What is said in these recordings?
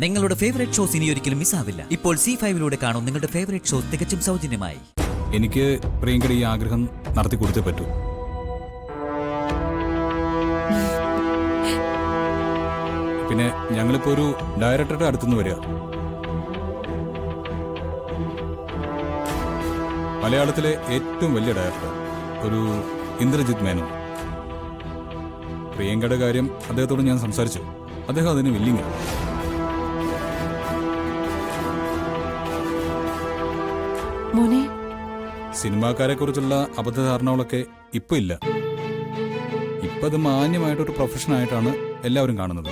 നിങ്ങളുടെ favourite shows ഇനി ഒരിക്കലും മിസ്സാവില്ല. ഇപ്പോൾ C5-ലൂടെ കാണും നിങ്ങളുടെ ഫേവറേറ്റ് ഷോസ് തികച്ചും സൗജന്യമായി. എനിക്ക് പ്രിയങ്കയുടെ ഈ ആഗ്രഹം നടത്തി കൊടുത്തേ പറ്റൂ. പിന്നെ ഞങ്ങളിപ്പോ ഒരു ഡയറക്ടറുടെ അടുത്തുനിന്ന് വരിക. മലയാളത്തിലെ ഏറ്റവും വലിയ ഡയറക്ടർ, ഒരു ഇന്ദ്രജിത് മേനോൻ. പ്രിയങ്കയുടെ കാര്യം അദ്ദേഹത്തോട് ഞാൻ സംസാരിച്ചു. അദ്ദേഹം അതിന് വില്ലിങ്ങാണ്. സിനിമാക്കാരെ കുറിച്ചുള്ള അബദ്ധധാരണകളൊക്കെ ഇപ്പൊ ഇല്ല. ഇപ്പൊ അത് മാന്യമായിട്ടൊരു പ്രൊഫഷനായിട്ടാണ് എല്ലാവരും കാണുന്നത്.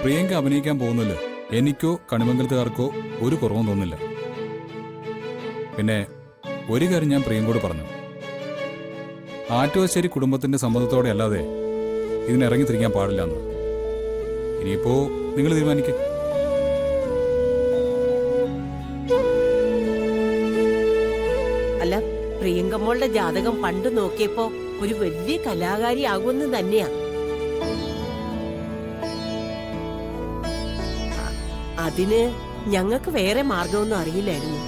പ്രിയങ്ക അഭിനയിക്കാൻ പോകുന്നില്ല, എനിക്കോ കണിമംഗലത്തുകാർക്കോ ഒരു കുറവും തോന്നില്ല. പിന്നെ ഒരു കാര്യം ഞാൻ പ്രിയങ്കോട് പറഞ്ഞു, ആറ്റുവശ്ശേരി കുടുംബത്തിന്റെ സമ്മതത്തോടെ അല്ലാതെ ഇതിനിറങ്ങി തിരിക്കാൻ പാടില്ലെന്ന്. ഇനിയിപ്പോ നിങ്ങൾ തീരുമാനിക്കും. അല്ല, പ്രിയങ്കമ്മോളുടെ ജാതകം പണ്ട് നോക്കിയപ്പോ ഒരു വലിയ കലാകാരി ആകുമെന്ന് തന്നെയാ. അതിന് ഞങ്ങൾക്ക് വേറെ മാർഗമൊന്നും അറിയില്ലായിരുന്നു.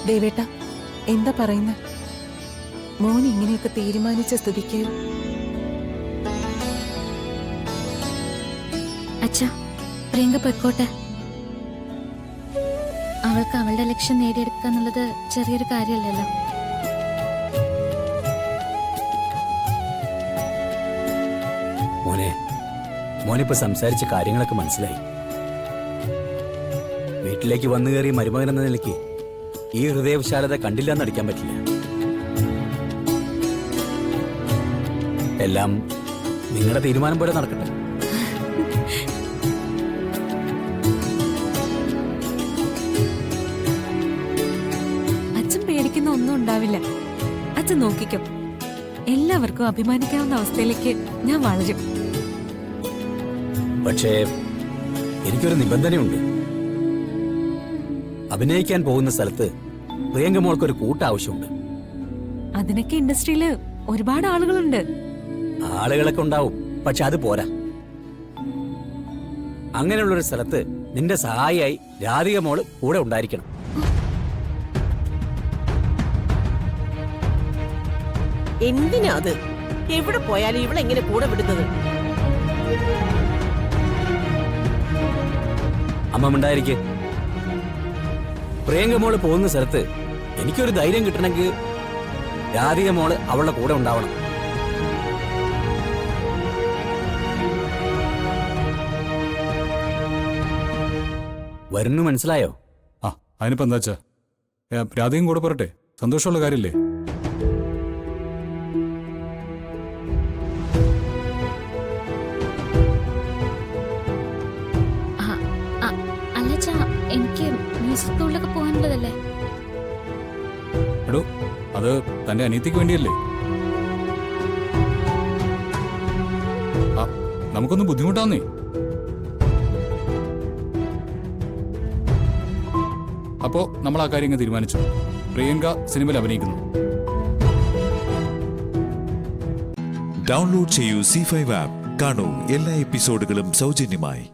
ദേവേട്ട, എന്താ പറയുന്ന? മോൻ ഇങ്ങനെയൊക്കെ തീരുമാനിച്ച സ്ഥിതിക്ക് അച്ഛാ, പ്രിയങ്ക പൊയ്ക്കോട്ടെ. അവൾക്ക് അവളുടെ ലക്ഷ്യം നേടിയെടുക്കുക എന്നുള്ളത് ചെറിയൊരു കാര്യമല്ലല്ലോ. മോനിപ്പോ സംസാരിച്ച കാര്യങ്ങളൊക്കെ മനസ്സിലായി. വീട്ടിലേക്ക് വന്നു കയറി മരുമകൻ എന്ന നിലയ്ക്ക് ഈ ഹൃദയവിശാലത കണ്ടില്ല എന്നടിക്കാൻ പറ്റില്ല. എല്ലാം നിങ്ങളുടെ തീരുമാനം പോലെ നടക്കട്ടെ. അച്ഛൻ പേടിക്കുന്ന ഒന്നും ഉണ്ടാവില്ല. അച്ഛൻ നോക്കിക്കോ, എല്ലാവർക്കും അഭിമാനിക്കാവുന്ന അവസ്ഥയിലേക്ക് ഞാൻ വളരും. പക്ഷേ എനിക്കൊരു നിബന്ധനയുണ്ട്. അഭിനയിക്കാൻ പോകുന്ന സ്ഥലത്ത് പ്രിയങ്ക മോൾക്കൊരു കൂട്ട ആവശ്യമുണ്ട്. അതിനൊക്കെ ഇൻഡസ്ട്രിയില് ഒരുപാട് ആളുകളുണ്ട്. ആളുകളൊക്കെ ഉണ്ടാവും, പക്ഷെ അത് പോരാ. അങ്ങനെയുള്ളൊരു സ്ഥലത്ത് നിന്റെ സഹായിയായി രാധിക മോള് കൂടെ ഉണ്ടായിരിക്കണം. എന്തിനാ അത്? എവിടെ പോയാലും ഇവളെങ്ങനെ കൂടെ വിടുന്നത്? അമ്മ ഉണ്ടായിരിക്കെ. പ്രിയങ്ക മോള് പോകുന്ന സ്ഥലത്ത് എനിക്കൊരു ധൈര്യം കിട്ടണമെങ്കിൽ രാധിക മോള് അവളുടെ കൂടെ ഉണ്ടാവണം. വരുന്നു, മനസ്സിലായോ? ആ, അതിനിപ്പോ എന്താച്ചാ, രാധികയും കൂടെ പറട്ടെ. സന്തോഷമുള്ള കാര്യല്ലേ? എനിക്ക് മ്യൂസിക് സ്കൂളിലൊക്കെ പോകാനുള്ളതല്ലേ. എടോ, അത് തന്റെ അനിയത്തിക്ക് വേണ്ടിയല്ലേ? നമുക്കൊന്നും ബുദ്ധിമുട്ടാന്നേ. അപ്പോ നമ്മൾ ആ കാര്യങ്ങൾ തീരുമാനിച്ചു. പ്രിയങ്ക സിനിമയിൽ അഭിനയിക്കുന്നു. ഡൗൺലോഡ് ചെയ്യൂ C5 ആപ്പ്. കാണൂ എല്ലാ എപ്പിസോഡുകളും സൗജന്യമായി.